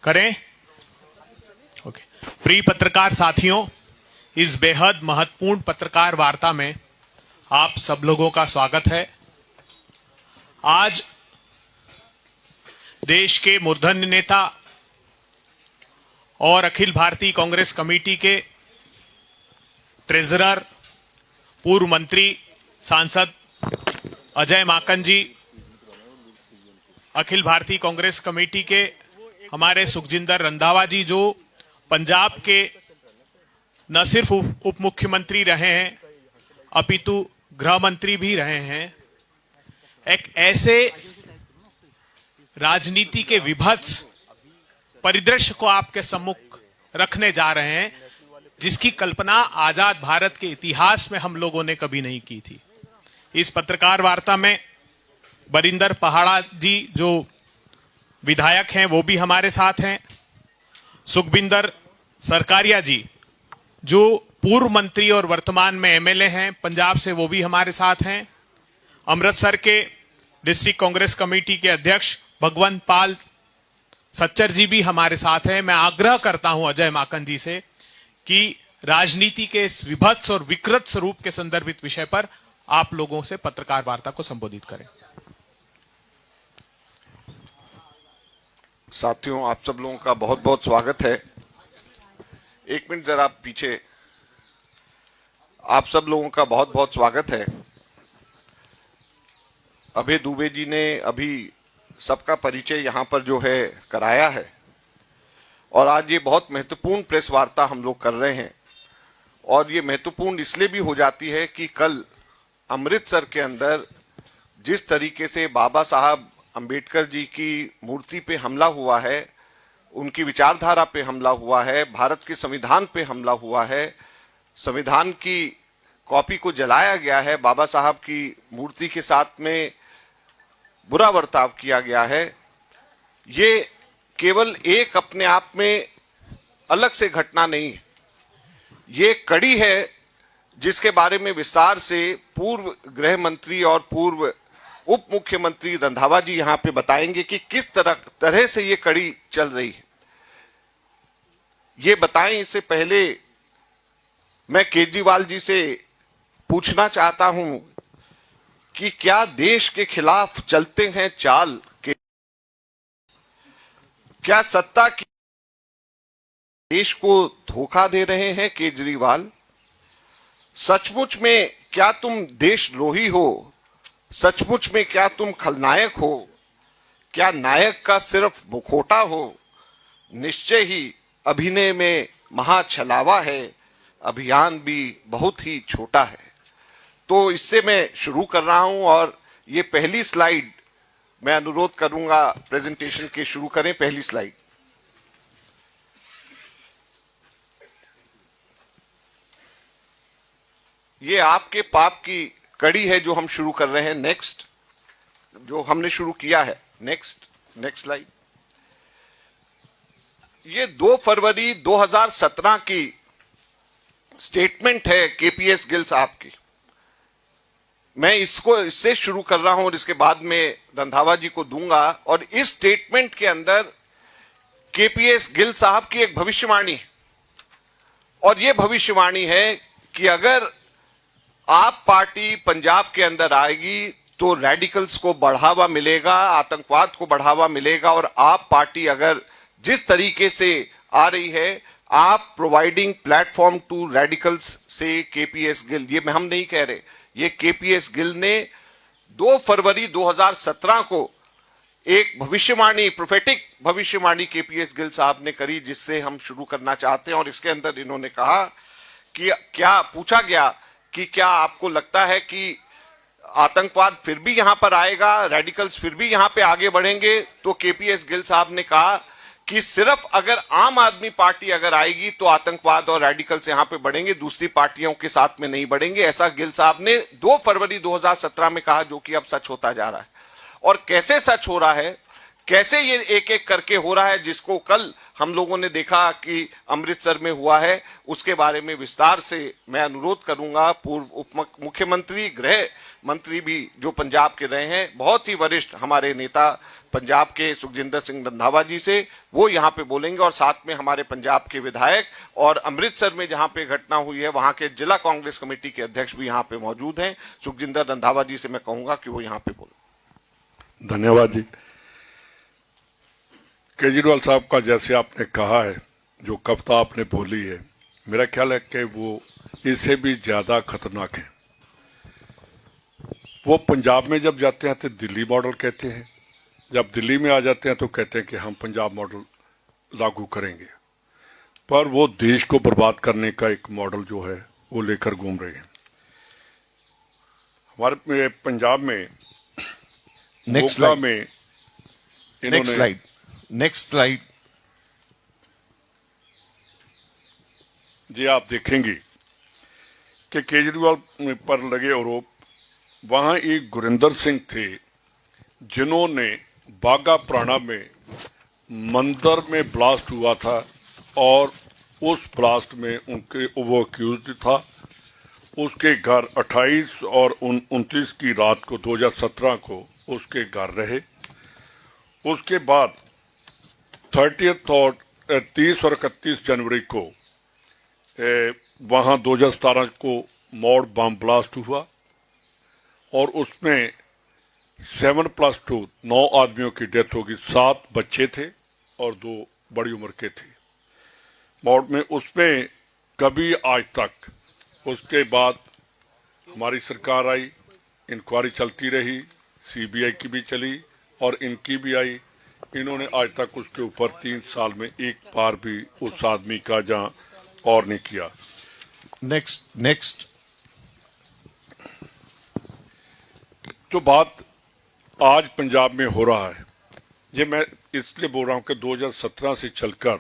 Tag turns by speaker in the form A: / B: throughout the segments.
A: करें। ओके। प्रिय पत्रकार साथियों, इस बेहद महत्वपूर्ण पत्रकार वार्ता में आप सब लोगों का स्वागत है। आज देश के मूर्धन्य नेता और अखिल भारतीय कांग्रेस कमेटी के ट्रेजरर, पूर्व मंत्री सांसद अजय माकन जी, अखिल भारतीय कांग्रेस कमेटी के हमारे सुखजिंदर रंधावा जी, जो पंजाब के न सिर्फ उप मुख्यमंत्री रहे हैं अपितु गृह मंत्री भी रहे हैं, एक ऐसे राजनीति के विभत्स परिदृश्य को आपके सम्मुख रखने जा रहे हैं जिसकी कल्पना आजाद भारत के इतिहास में हम लोगों ने कभी नहीं की थी। इस पत्रकार वार्ता में बरिंदर पहाड़ा जी जो विधायक हैं वो भी हमारे साथ हैं, सुखबिंदर सरकारिया जी जो पूर्व मंत्री और वर्तमान में एमएलए हैं पंजाब से, वो भी हमारे साथ हैं, अमृतसर के डिस्ट्रिक्ट कांग्रेस कमेटी के अध्यक्ष भगवंत पाल सच्चर जी भी हमारे साथ हैं। मैं आग्रह करता हूं अजय माकन जी से कि राजनीति के इस विभत्स और विकृत स्वरूप के संदर्भित विषय पर आप लोगों से पत्रकार वार्ता को संबोधित करें।
B: साथियों, आप सब लोगों का बहुत बहुत स्वागत है। एक मिनट जरा पीछे। आप सब लोगों का बहुत बहुत स्वागत है। अभय दुबे जी ने अभी सबका परिचय यहाँ पर जो है कराया है और आज ये बहुत महत्वपूर्ण प्रेस वार्ता हम लोग कर रहे हैं और ये महत्वपूर्ण इसलिए भी हो जाती है कि कल अमृतसर के अंदर जिस तरीके से बाबा साहब अंबेडकर जी की मूर्ति पे हमला हुआ है, उनकी विचारधारा पे हमला हुआ है, भारत के संविधान पे हमला हुआ है, संविधान की कॉपी को जलाया गया है, बाबा साहब की मूर्ति के साथ में बुरा बर्ताव किया गया है, ये केवल एक अपने आप में अलग से घटना नहीं है, ये कड़ी है जिसके बारे में विस्तार से पूर्व गृह मंत्री और पूर्व उप मुख्यमंत्री रंधावा जी यहां पे बताएंगे कि किस तरह से ये कड़ी चल रही है। ये बताएं इससे पहले मैं केजरीवाल जी से पूछना चाहता हूं कि क्या देश के खिलाफ चलते हैं चाल के, क्या सत्ता की देश को धोखा दे रहे हैं केजरीवाल? सचमुच में क्या तुम देशद्रोही हो? सचमुच में क्या तुम खलनायक हो? क्या नायक का सिर्फ मुखौटा हो? निश्चय ही अभिनय में महाछलावा है, अभियान भी बहुत ही छोटा है। तो इससे मैं शुरू कर रहा हूं और ये पहली स्लाइड मैं अनुरोध करूंगा प्रेजेंटेशन के शुरू करें। पहली स्लाइड। ये आपके पाप की कड़ी है जो हम शुरू कर रहे हैं। नेक्स्ट, जो हमने शुरू किया है। Next slide. ये 2 फरवरी 2017 की स्टेटमेंट है केपीएस गिल साहब की। मैं इससे शुरू कर रहा हूं और इसके बाद में रंधावा जी को दूंगा। और इस स्टेटमेंट के अंदर केपीएस गिल साहब की एक भविष्यवाणी है और यह भविष्यवाणी है कि अगर आप पार्टी पंजाब के अंदर आएगी तो रेडिकल्स को बढ़ावा मिलेगा, आतंकवाद को बढ़ावा मिलेगा। और आप पार्टी अगर जिस तरीके से आ रही है, आप प्रोवाइडिंग प्लेटफॉर्म टू रेडिकल्स से केपीएस गिल, ये हम नहीं कह रहे, ये केपीएस गिल ने 2 फरवरी 2017 को एक भविष्यवाणी, प्रोफेटिक भविष्यवाणी केपीएस गिल साहब ने करी, जिससे हम शुरू करना चाहते हैं। और इसके अंदर इन्होंने कहा कि क्या पूछा गया कि क्या आपको लगता है कि आतंकवाद फिर भी यहां पर आएगा, रेडिकल्स फिर भी यहां पे आगे बढ़ेंगे? तो केपीएस गिल साहब ने कहा कि सिर्फ अगर आम आदमी पार्टी अगर आएगी तो आतंकवाद और रेडिकल्स यहां पे बढ़ेंगे, दूसरी पार्टियों के साथ में नहीं बढ़ेंगे। ऐसा गिल साहब ने 2 फरवरी 2017 में कहा, जो कि अब सच होता जा रहा है। और कैसे सच हो रहा है कैसे ये एक एक करके हो रहा है, जिसको कल हम लोगों ने देखा कि अमृतसर में हुआ है, उसके बारे में विस्तार से मैं अनुरोध करूंगा पूर्व उप मुख्यमंत्री, गृह मंत्री भी जो पंजाब के रहे हैं, बहुत ही वरिष्ठ हमारे नेता पंजाब के सुखजिंदर सिंह रंधावा जी से, वो यहाँ पे बोलेंगे, और साथ में हमारे पंजाब के विधायक और अमृतसर में जहां पे घटना हुई है वहां के जिला कांग्रेस कमेटी के अध्यक्ष भी यहाँ पे मौजूद हैं। सुखजिंदर रंधावा जी से मैं कहूंगा कि वो यहाँ पे बोले।
C: धन्यवाद जी। केजरीवाल साहब का जैसे आपने कहा है, जो कविता आपने बोली है, मेरा ख्याल है कि वो इससे भी ज्यादा खतरनाक है। वो पंजाब में जब जाते हैं तो दिल्ली मॉडल कहते हैं, जब दिल्ली में आ जाते हैं तो कहते हैं कि हम पंजाब मॉडल लागू करेंगे, पर वो देश को बर्बाद करने का एक मॉडल जो है वो लेकर घूम रहे हैं। हमारे पंजाब में मोगा में
B: नेक्स्ट स्लाइड
C: जी, आप देखेंगे कि केजरीवाल पर लगे आरोप, वहां एक गुरिंदर सिंह थे जिन्होंने बागा पुराना में मंदिर में ब्लास्ट हुआ था और उस ब्लास्ट में उनके वो अक्यूज्ड था। उसके घर 28 और 29 की रात को 2017 को उसके घर रहे। उसके बाद 30 और 30 और 31 जनवरी को वहां 2017 को मॉड बम ब्लास्ट हुआ और उसमें 7+2 9 आदमियों की डेथ होगी। 7 बच्चे थे और 2 बड़ी उम्र के थे मॉड में। उसमें कभी आज तक, उसके बाद हमारी सरकार आई, इंक्वायरी चलती रही, सीबीआई की भी चली और इनकी भी आई। इन्होंने आज तक उसके ऊपर 3 साल में एक बार भी उस आदमी का जहां और नहीं किया।
B: नेक्स्ट
C: जो बात आज पंजाब में हो रहा है, ये मैं इसलिए बोल रहा हूं कि 2017 से चलकर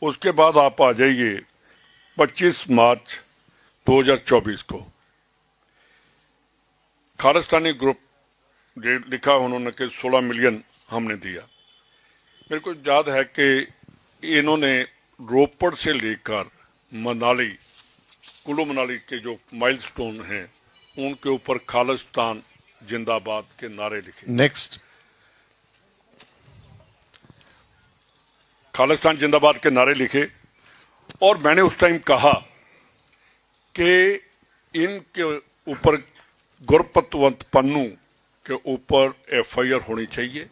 C: उसके बाद आप आ जाइए 25 मार्च 2024 को खालिस्तानी ग्रुप लिखा उन्होंने कि 16 मिलियन हमने दिया। मेरे को याद है कि इन्होंने रोपड़ से लेकर मनाली, कुल्लू मनाली के जो माइलस्टोन हैं उनके ऊपर खालिस्तान जिंदाबाद के नारे लिखे। खालिस्तान जिंदाबाद के नारे लिखे और मैंने उस टाइम कहा कि इनके ऊपर गुरपतवंत पन्नू के ऊपर एफआईआर होनी चाहिए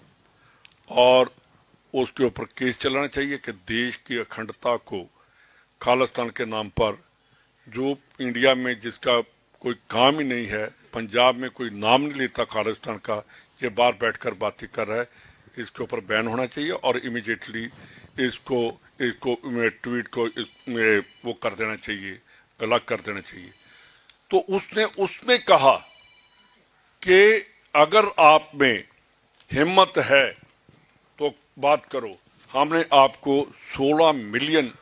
C: और उसके ऊपर केस चलाना चाहिए कि देश की अखंडता को खालिस्तान के नाम पर, जो इंडिया में जिसका कोई काम ही नहीं है, पंजाब में कोई नाम नहीं लेता खालिस्तान का, ये बाहर बैठकर बातें कर रहा है, इसके ऊपर बैन होना चाहिए और इमीडिएटली इसको ट्वीट को वो कर देना चाहिए, अलग कर देना चाहिए। तो उसने उसमें कहा कि अगर आप में हिम्मत है तो बात करो। हमने आपको 16 मिलियन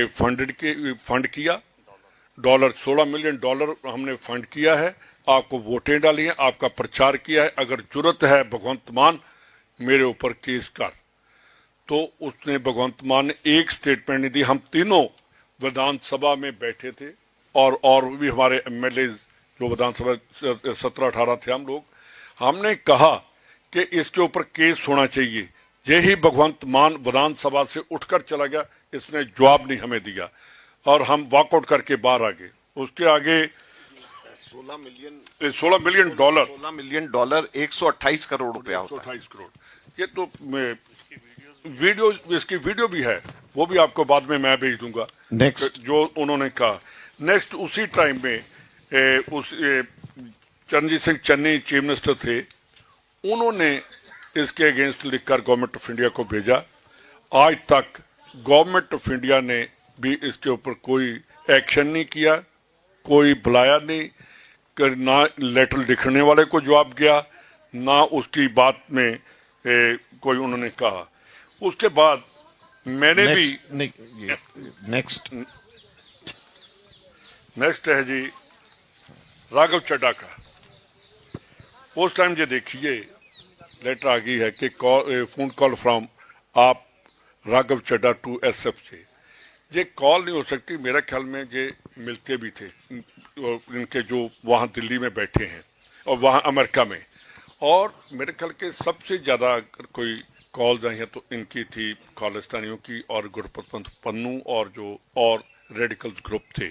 C: फंड किया डॉलर, 16 मिलियन डॉलर हमने फंड किया है, आपको वोटें डाली हैं, आपका प्रचार किया है, अगर जरूरत है भगवंत मान मेरे ऊपर केस कर। तो उसने भगवंत मान ने एक स्टेटमेंट नहीं दी। हम तीनों विधानसभा में बैठे थे और भी हमारे एमएलए जो विधानसभा 17-18 थे हम लोग, हमने कहा कि इसके ऊपर केस होना चाहिए। यही भगवंत मान विधानसभा से उठकर चला गया, इसने जवाब नहीं हमें दिया और हम वॉकआउट करके बाहर आ गए। उसके आगे
B: 16 million
C: dollar
B: 16 million dollar 128 crore रुपया होता है।
C: 128 करोड़। ये तो वीडियो, इसकी वीडियो भी है, वो भी आपको बाद में मैं भेज दूंगा।
B: नेक्स्ट
C: जो उन्होंने कहा। नेक्स्ट उसी टाइम में चरणजीत सिंह चन्नी चीफ मिनिस्टर थे, उन्होंने इसके अगेंस्ट लिखकर गवर्नमेंट ऑफ इंडिया को भेजा। आज तक गवर्नमेंट ऑफ इंडिया ने भी इसके ऊपर कोई एक्शन नहीं किया, कोई बुलाया नहीं, ना लेटर लिखने वाले को जवाब गया, ना उसकी बात में कोई उन्होंने कहा। उसके बाद मैंने नेक्स्ट है जी राघव चड्ढा का। उस टाइम ये देखिए लेटर आ गई है कि फोन कॉल फ्रॉम आप राघव चड्डा टू SFJ। ये कॉल नहीं हो सकती, मेरा ख्याल में ये मिलते भी थे इनके जो वहाँ दिल्ली में बैठे हैं और वहाँ अमेरिका में, और मेरे ख्याल के सबसे ज़्यादा अगर कोई कॉल्स आई हैं तो इनकी थी, खालिस्तानियों की और गुरपतवंत पन्नू और जो और रेडिकल्स ग्रुप थे।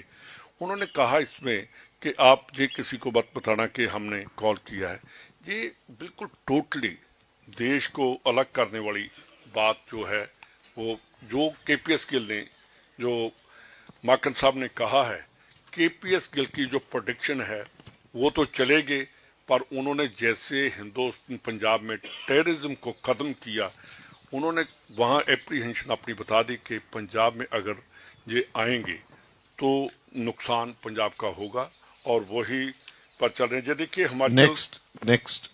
C: उन्होंने कहा इसमें कि आप ये किसी को मत बताना कि हमने कॉल किया है। ये बिल्कुल टोटली देश को अलग करने वाली बात जो है, वो जो KPS गिल ने, जो माकन साहब ने कहा है, KPS गिल की जो प्रोडिक्शन है वो तो चलेगे, पर उन्होंने जैसे हिंदुस्तान पंजाब में टेररिज्म को ख़त्म किया, उन्होंने वहाँ एप्रीहेंशन अपनी बता दी कि पंजाब में अगर ये आएंगे तो नुकसान पंजाब का होगा, और वही पर चल रहे हैं। देखिए हमारे
B: नेक्स्ट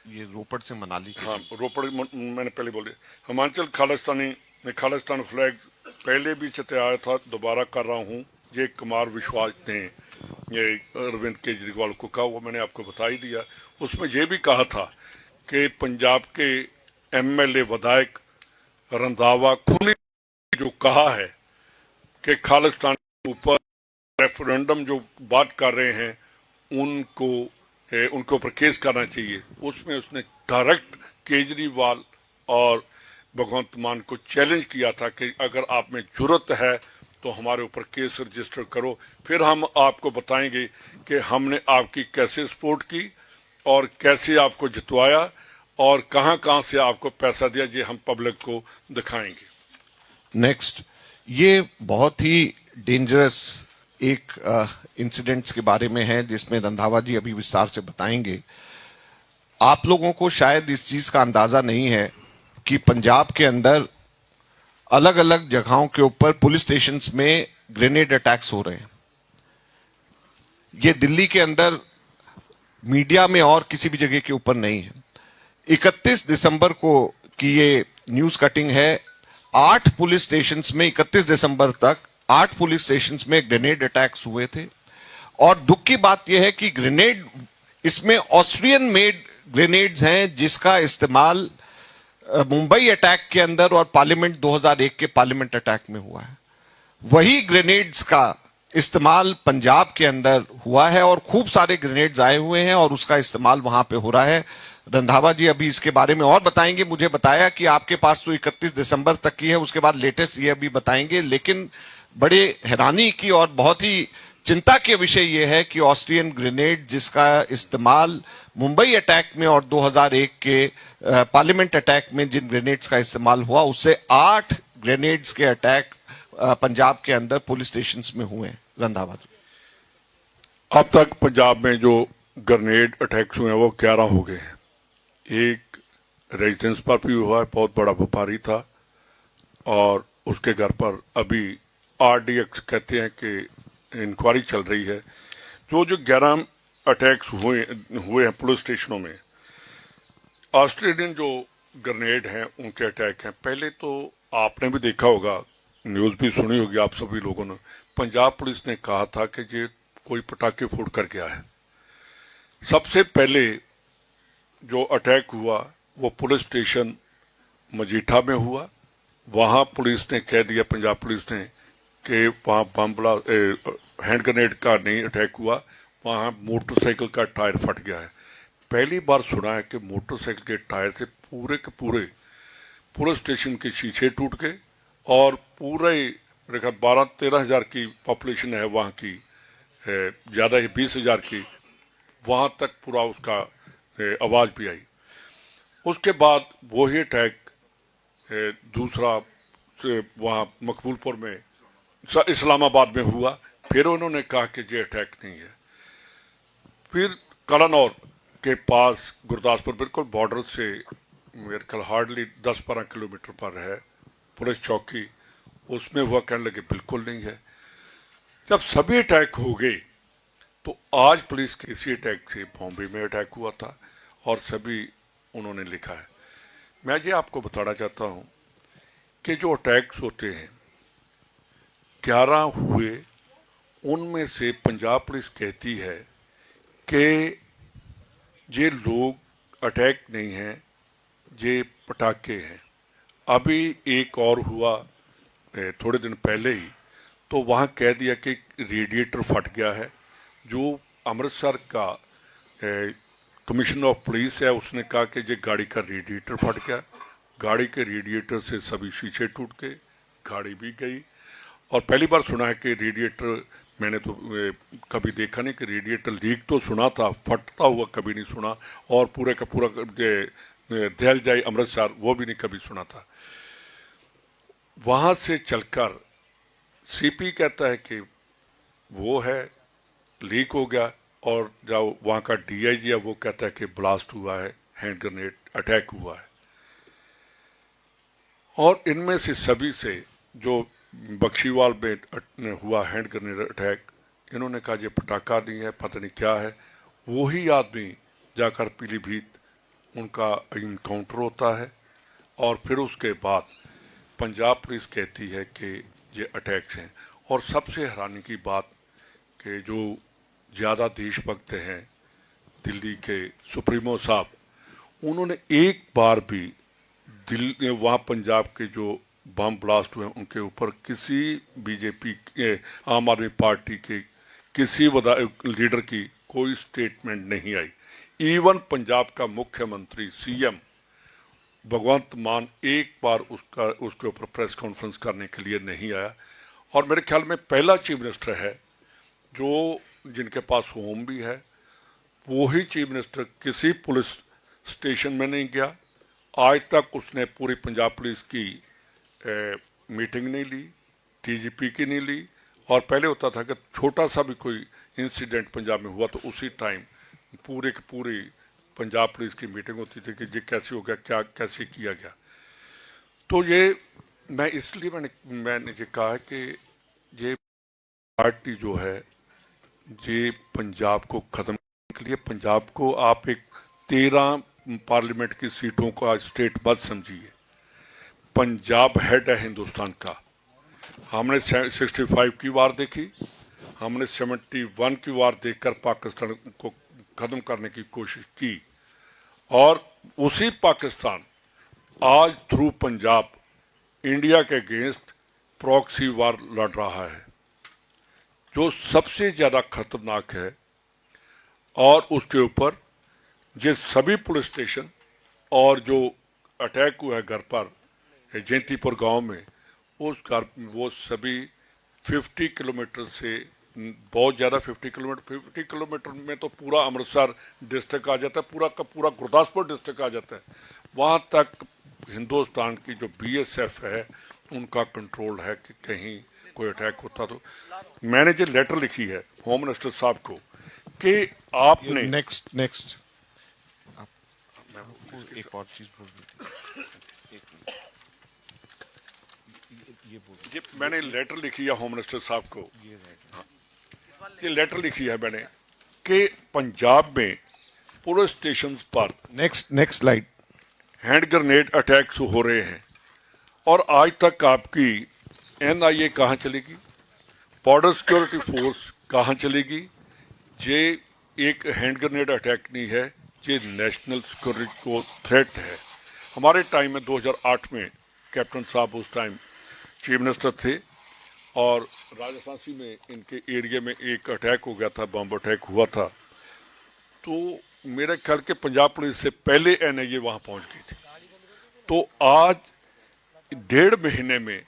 B: ये रोपड़ से मनाली के
C: हाँ, रोपड़ मैंने पहले बोले, हिमाचल खालिस्तान फ्लैग पहले भी चताया था, दोबारा कर रहा हूँ। ये कुमार विश्वास ने ये अरविंद केजरीवाल को कहा, वो मैंने आपको बता ही दिया। उसमें ये भी कहा था कि पंजाब के MLA विधायक रंधावा खुद ने जो कहा है कि खालिस्तान के ऊपर रेफरेंडम जो बात कर रहे हैं उनके ऊपर केस करना चाहिए, उसमें उसने डायरेक्ट केजरीवाल और भगवंत मान को चैलेंज किया था कि अगर आप में जरूरत है तो हमारे ऊपर केस रजिस्टर करो, फिर हम आपको बताएंगे कि हमने आपकी कैसे सपोर्ट की और कैसे आपको जितवाया और कहां कहां से आपको पैसा दिया, ये हम पब्लिक को दिखाएंगे।
B: नेक्स्ट, ये बहुत ही डेंजरस एक इंसिडेंट्स के बारे में है जिसमें रंधावा जी अभी विस्तार से बताएंगे। आप लोगों को शायद इस चीज का अंदाजा नहीं है कि पंजाब के अंदर अलग अलग जगहों के ऊपर पुलिस स्टेशंस में ग्रेनेड अटैक्स हो रहे हैं। ये दिल्ली के अंदर मीडिया में और किसी भी जगह के ऊपर नहीं है। 31 दिसंबर को की ये न्यूज कटिंग है। 8 पुलिस स्टेशंस में 31 दिसंबर तक 8 पुलिस स्टेशंस में ग्रेनेड अटैक्स हुए थे। और दुख की बात यह है कि ग्रेनेड इसमें ऑस्ट्रियन मेड ग्रेनेड्स हैं जिसका इस्तेमाल मुंबई अटैक के अंदर और पार्लियामेंट 2001 के पार्लियामेंट अटैक में हुआ है। वही ग्रेनेड्स का इस्तेमाल पंजाब के अंदर हुआ है और खूब सारे ग्रेनेड्स आए हुए हैं और उसका इस्तेमाल वहां पे हो रहा है। रंधावा जी अभी इसके बारे में और बताएंगे। मुझे बताया कि आपके पास तो 31 दिसंबर तक की है, उसके बाद लेटेस्ट ये अभी बताएंगे। लेकिन बड़े हैरानी की और बहुत ही चिंता के विषय यह है कि ऑस्ट्रियन ग्रेनेड जिसका इस्तेमाल मुंबई अटैक में और 2001 के पार्लियामेंट अटैक में जिन ग्रेनेड्स का इस्तेमाल हुआ, उससे 8 ग्रेनेड्स के अटैक पंजाब के अंदर पुलिस स्टेशंस में हुए हैं। रंधावा जी,
C: अब तक पंजाब में जो ग्रेनेड अटैक्स हुए हैं वो 11 हो गए हैं। एक रेजिडेंस पर भी हुआ है, बहुत बड़ा व्यापारी था, और उसके घर पर अभी RDX कहते हैं कि इंक्वायरी चल रही है। जो 11 अटैक्स हुए हैं पुलिस स्टेशनों में, ऑस्ट्रेलियन जो ग्रेनेड हैं उनके अटैक हैं। पहले तो आपने भी देखा होगा, न्यूज़ भी सुनी होगी आप सभी लोगों ने, पंजाब पुलिस ने कहा था कि ये कोई पटाखे फोड़ कर गया है। सबसे पहले जो अटैक हुआ वो पुलिस स्टेशन मजीठा में हुआ। वहां पुलिस ने कह दिया, पंजाब पुलिस ने, कि वहां हैंड ग्रेनेड का नहीं अटैक हुआ, वहां मोटरसाइकिल का टायर फट गया है। पहली बार सुना है कि मोटरसाइकिल के टायर से पूरे के पूरे पुलिस स्टेशन के शीशे टूट गए और पूरे 12-13 हजार की पॉपुलेशन है वहाँ की, ज़्यादा ही 20,000 की, वहाँ तक पूरा उसका आवाज़ भी आई। उसके बाद वही अटैक दूसरा वहाँ मकबूलपुर में, इस्लामाबाद में हुआ। फिर उन्होंने कहा कि ये अटैक नहीं है। फिर कलानौर के पास गुरदासपुर बिल्कुल बॉर्डर से मेरे ख्याल हार्डली 10-12 किलोमीटर पर है पुलिस चौकी, उसमें हुआ। कहने लगे बिल्कुल नहीं है। जब सभी अटैक हो गए तो आज पुलिस के इसी अटैक से बॉम्बे में अटैक हुआ था और सभी उन्होंने लिखा है। मैं ये आपको बताना चाहता हूँ कि जो अटैक्स होते हैं 11 हुए, उनमें से पंजाब पुलिस कहती है कि ये लोग अटैक नहीं है, ये पटाखे हैं। अभी एक और हुआ थोड़े दिन पहले ही, तो वहाँ कह दिया कि रेडिएटर फट गया है। जो अमृतसर का कमिश्नर ऑफ पुलिस है, उसने कहा कि ये गाड़ी का रेडिएटर फट गया। गाड़ी के रेडिएटर से सभी शीशे टूट के गाड़ी भी गई। और पहली बार सुना है कि रेडिएटर, मैंने तो कभी देखा नहीं कि रेडिएटर लीक तो सुना था, फटता हुआ कभी नहीं सुना। और पूरे का पूरा दहल जाए अमृतसर, वो भी नहीं कभी सुना था। वहाँ से चलकर सीपी कहता है कि वो है लीक हो गया, और जो वहाँ का डीआईजी है वो कहता है कि ब्लास्ट हुआ है, हैंड ग्रेनेड अटैक हुआ है। और इनमें से सभी से जो बख्शीवाल में हुआ हैंड ग्रेनेड अटैक, इन्होंने कहा ये पटाखा नहीं है, पता नहीं क्या है। वही आदमी जाकर पीलीभीत उनका इनकाउंटर होता है, और फिर उसके बाद पंजाब पुलिस कहती है कि ये अटैक्स हैं। और सबसे हैरानी की बात कि जो ज़्यादा देशभक्त हैं दिल्ली के सुप्रीमो साहब, उन्होंने एक बार भी वहाँ पंजाब के जो बम ब्लास्ट हुए उनके ऊपर किसी बीजेपी आम आदमी पार्टी के किसी लीडर की कोई स्टेटमेंट नहीं आई। इवन पंजाब का मुख्यमंत्री सीएम भगवंत मान एक बार उसके ऊपर प्रेस कॉन्फ्रेंस करने के लिए नहीं आया। और मेरे ख्याल में पहला चीफ मिनिस्टर है जो जिनके पास होम भी है, वही चीफ मिनिस्टर किसी पुलिस स्टेशन में नहीं गया। आज तक उसने पूरी पंजाब पुलिस की मीटिंग नहीं ली, डीजीपी की नहीं ली। और पहले होता था कि छोटा सा भी कोई इंसिडेंट पंजाब में हुआ तो उसी टाइम पूरे की पूरी पंजाब पुलिस की मीटिंग होती थी कि ये कैसे हो गया, क्या कैसे किया गया। तो ये मैं इसलिए मैंने ये कहा है कि ये पार्टी जो है ये पंजाब को ख़त्म करने के लिए, पंजाब को आप एक 13 पार्लियामेंट की सीटों का स्टेट मत समझिए। पंजाब हेड है हिंदुस्तान का। हमने 65 की वार देखी, हमने 71 की वार देखकर पाकिस्तान को ख़त्म करने की कोशिश की, और उसी पाकिस्तान आज थ्रू पंजाब इंडिया के अगेंस्ट प्रॉक्सी वार लड़ रहा है, जो सबसे ज़्यादा खतरनाक है। और उसके ऊपर ये सभी पुलिस स्टेशन और जो अटैक हुआ है घर पर जयंतीपुर गांव में, वो सभी 50 किलोमीटर से बहुत ज़्यादा 50 किलोमीटर में तो पूरा अमृतसर डिस्ट्रिक्ट आ जाता है, पूरा का पूरा गुरदासपुर डिस्ट्रिक्ट आ जाता है। वहाँ तक हिंदुस्तान की जो बीएसएफ है उनका कंट्रोल है कि कहीं कोई अटैक होता तो। मैंने जो लेटर लिखी है होम मिनिस्टर साहब को कि आपने
D: नेक्स्ट एक और चीज बोल
C: ये मैंने लेटर लिखी है होम मिनिस्टर साहब को, ये लेटर लिखी है मैंने कि पंजाब में पुलिस स्टेशन पर
D: next slide
C: hand grenade attacks हो रहे हैं। और आज तक आपकी एनआईए कहाँ चलेगी, बॉर्डर सिक्योरिटी फोर्स कहाँ चलेगी? ये एक हैंड ग्रेनेड अटैक नहीं है, ये नेशनल सिक्योरिटी को थ्रेट है। हमारे टाइम में 2008 में कैप्टन साहब उस टाइम चीफ मिनिस्टर थे, और राजस्थान में इनके एरिया में एक अटैक हो गया था, बम अटैक हुआ था। तो मेरे ख्याल के पंजाब पुलिस से पहले एनआईए वहाँ पहुँच गई थी। तो आज 1.5 महीने में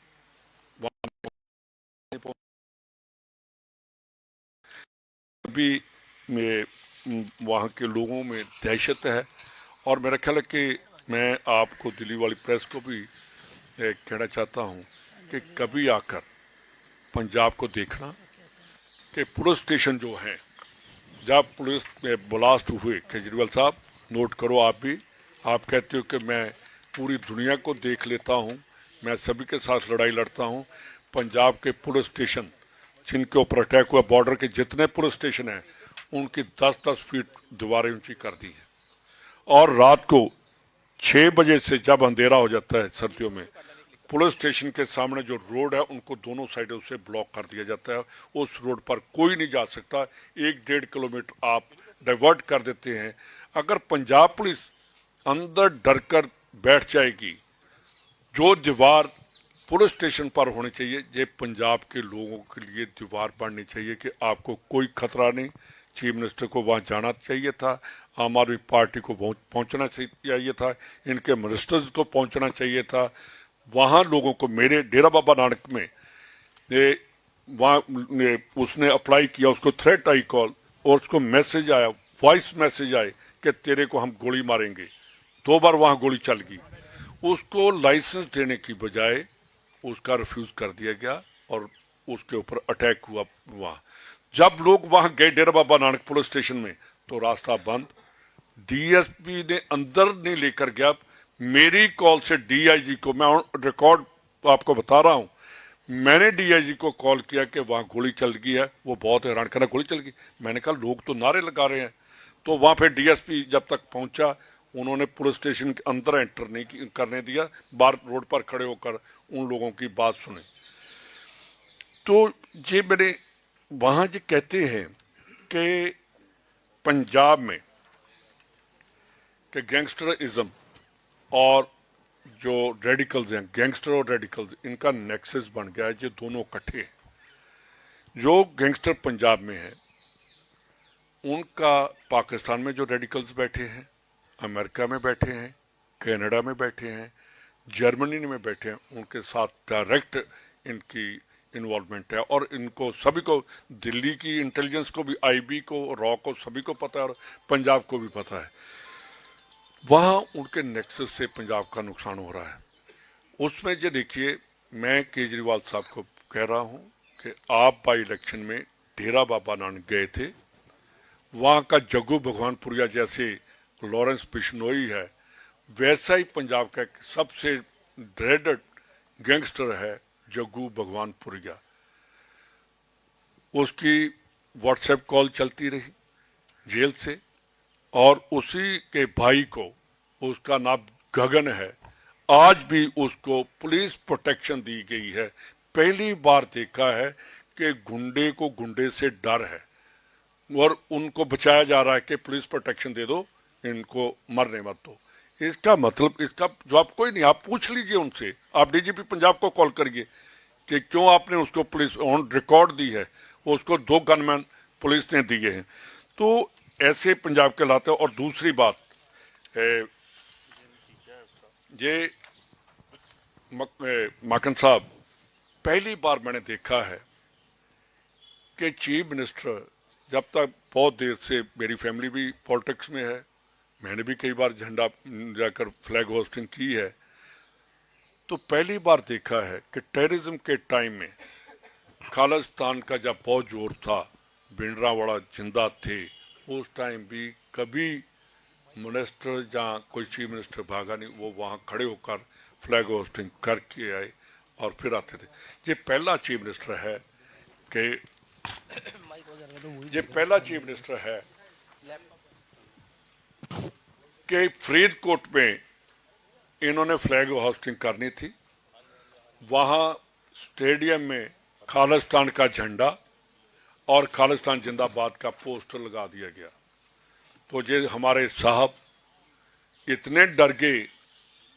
C: भी वहाँ के लोगों में दहशत है। और मेरा ख्याल है कि मैं आपको दिल्ली वाली प्रेस को भी कहना चाहता हूँ कि कभी आकर पंजाब को देखना कि पुलिस स्टेशन जो हैं, जब पुलिस में ब्लास्ट हुए, केजरीवाल साहब नोट करो आप भी, आप कहते हो कि मैं पूरी दुनिया को देख लेता हूँ, मैं सभी के साथ लड़ाई लड़ता हूँ। पंजाब के पुलिस स्टेशन जिनके ऊपर अटैक हुआ, बॉर्डर के जितने पुलिस स्टेशन हैं उनकी 10-10 फीट दीवारें ऊंची कर दी है। और रात को 6 बजे से जब अंधेरा हो जाता है सर्दियों में, पुलिस स्टेशन के सामने जो रोड है उनको दोनों साइडों से ब्लॉक कर दिया जाता है। उस रोड पर कोई नहीं जा सकता। 1-1.5 किलोमीटर आप डाइवर्ट कर देते हैं। अगर पंजाब पुलिस अंदर डरकर बैठ जाएगी। जो दीवार पुलिस स्टेशन पर होनी चाहिए, ये पंजाब के लोगों के लिए दीवार बननी चाहिए कि आपको कोई खतरा नहीं। चीफ मिनिस्टर को वहाँ जाना चाहिए था, आम आदमी पार्टी को पहुँचना चाहिए था, इनके मिनिस्टर्स को पहुँचना चाहिए था। वहाँ लोगों को, मेरे डेरा बाबा नानक में वहाँ उसने अप्लाई किया, उसको थ्रेट आई कॉल और उसको मैसेज आया, वॉइस मैसेज आए कि तेरे को हम गोली मारेंगे। 2 बार वहाँ गोली चल गई। उसको लाइसेंस देने की बजाय उसका रिफ्यूज कर दिया गया और उसके ऊपर अटैक हुआ। वहाँ जब लोग वहाँ गए डेरा बाबा नानक पुलिस स्टेशन में तो रास्ता बंद। डीएसपी ने अंदर नहीं लेकर गया। मेरी कॉल से डीआईजी को, मैं रिकॉर्ड आपको बता रहा हूँ, मैंने डीआईजी को कॉल किया कि वहाँ गोली चल गई है। वो बहुत हैरान करा, गोली चल गई। मैंने कहा लोग तो नारे लगा रहे हैं। तो वहाँ पे डीएसपी जब तक पहुँचा, उन्होंने पुलिस स्टेशन के अंदर एंटर नहीं करने दिया, बाहर रोड पर खड़े होकर उन लोगों की बात सुने। तो ये मेरे वहाँ जो कहते हैं कि पंजाब में कि गैंगस्टरिज्म और जो रेडिकल्स हैं, गैंगस्टर और रेडिकल्स, इनका नेक्सस बन गया है। ये दोनों इकट्ठे हैं। जो गैंगस्टर पंजाब में है उनका पाकिस्तान में जो रेडिकल्स बैठे हैं, अमेरिका में बैठे हैं, कनाडा में बैठे हैं, जर्मनी में बैठे हैं, उनके साथ डायरेक्ट इनकी इन्वॉल्वमेंट है। और इनको सभी को, दिल्ली की इंटेलिजेंस को भी, आईबी को, रॉ को, सभी को पता है और पंजाब को भी पता है। वहाँ उनके नेक्सस से पंजाब का नुकसान हो रहा है। उसमें ये देखिए, मैं केजरीवाल साहब को कह रहा हूँ कि आप बाई इलेक्शन में डेरा बाबा नानक गए थे, वहाँ का जग्गू भगवानपुरिया जैसे लॉरेंस बिश्नोई है, वैसा ही पंजाब का एक सबसे ड्रेडेड गैंगस्टर है जग्गू भगवानपुरिया। उसकी व्हाट्सएप कॉल चलती रही जेल से, और उसी के भाई को, उसका नाम गगन है, आज भी उसको पुलिस प्रोटेक्शन दी गई है। पहली बार देखा है कि गुंडे को गुंडे से डर है और उनको बचाया जा रहा है कि पुलिस प्रोटेक्शन दे दो, इनको मरने मत दो। इसका मतलब, इसका जवाब कोई नहीं। आप पूछ लीजिए उनसे, आप डीजीपी पंजाब को कॉल करिए कि क्यों आपने उसको पुलिस ऑन रिकॉर्ड दी है, उसको 2 गनमैन पुलिस ने दिए हैं। तो ऐसे पंजाब के लाते। और दूसरी बात, ये माकन साहब, पहली बार मैंने देखा है कि चीफ मिनिस्टर, जब तक बहुत देर से मेरी फैमिली भी पॉलिटिक्स में है, मैंने भी कई बार झंडा जाकर फ्लैग होस्टिंग की है, तो पहली बार देखा है कि टेररिज्म के टाइम में खालिस्तान का जब बहुत जोर था, भिंडरावाला जिंदा थे, उस टाइम भी कभी मिनिस्टर जहाँ कोई चीफ मिनिस्टर भागा नहीं, वो वहाँ खड़े होकर फ्लैग होस्टिंग करके आए और फिर आते थे। ये पहला चीफ मिनिस्टर है कि फरीदकोट में इन्होंने फ्लैग होस्टिंग करनी थी। वहाँ स्टेडियम में खालिस्तान का झंडा और खालिस्तान जिंदाबाद का पोस्टर लगा दिया गया। तो ये हमारे साहब इतने डर गए,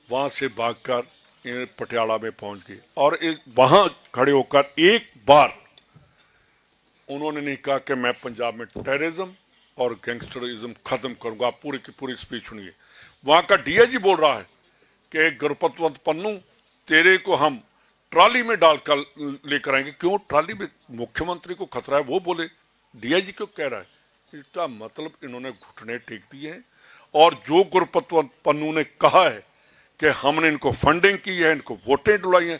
C: वहाँ से भागकर पटियाला में पहुंच गए और वहाँ खड़े होकर एक बार उन्होंने नहीं कहा कि मैं पंजाब में टेररिज्म और गैंगस्टरिज्म खत्म करूंगा। आप पूरी की पूरी स्पीच सुनिए। वहाँ का डीआईजी बोल रहा है कि गुरपतवंत पन्नू, तेरे को हम ट्राली में डालकर लेकर आएंगे। क्यों ट्राली में? मुख्यमंत्री को खतरा है, वो बोले। डीआईजी क्यों कह रहा है? इसका मतलब इन्होंने घुटने टेक दिए हैं। और जो गुरपतवंत पन्नू ने कहा है कि हमने इनको फंडिंग की है, इनको वोटें डुलाई हैं,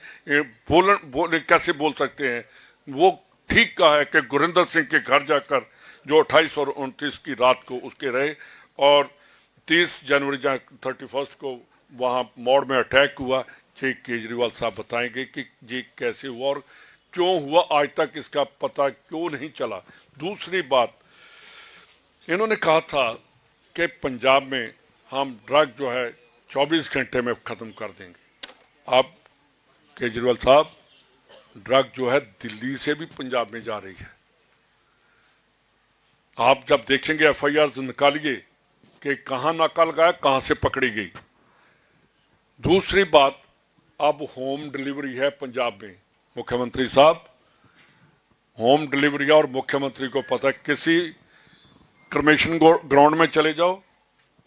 C: बोले कैसे बोल सकते हैं? वो ठीक कहा है कि गुरिंदर सिंह के घर जाकर जो 28 और 29 की रात को उसके रहे, और 30 जनवरी 31 को वहाँ मोड़ में अटैक हुआ। ये केजरीवाल साहब बताएंगे कि ये कैसे हुआ और क्यों हुआ, आज तक इसका पता क्यों नहीं चला। दूसरी बात, इन्होंने कहा था कि पंजाब में हम ड्रग जो है 24 घंटे में खत्म कर देंगे। अब केजरीवाल साहब, ड्रग जो है दिल्ली से भी पंजाब में जा रही है। आप जब देखेंगे एफआईआर निकालिए कि कहां नाका लगाया, कहां से पकड़ी गई। दूसरी बात, अब होम डिलीवरी है पंजाब में। मुख्यमंत्री साहब, होम डिलीवरी है और मुख्यमंत्री को पता है, किसी क्रमेशन ग्राउंड में चले जाओ,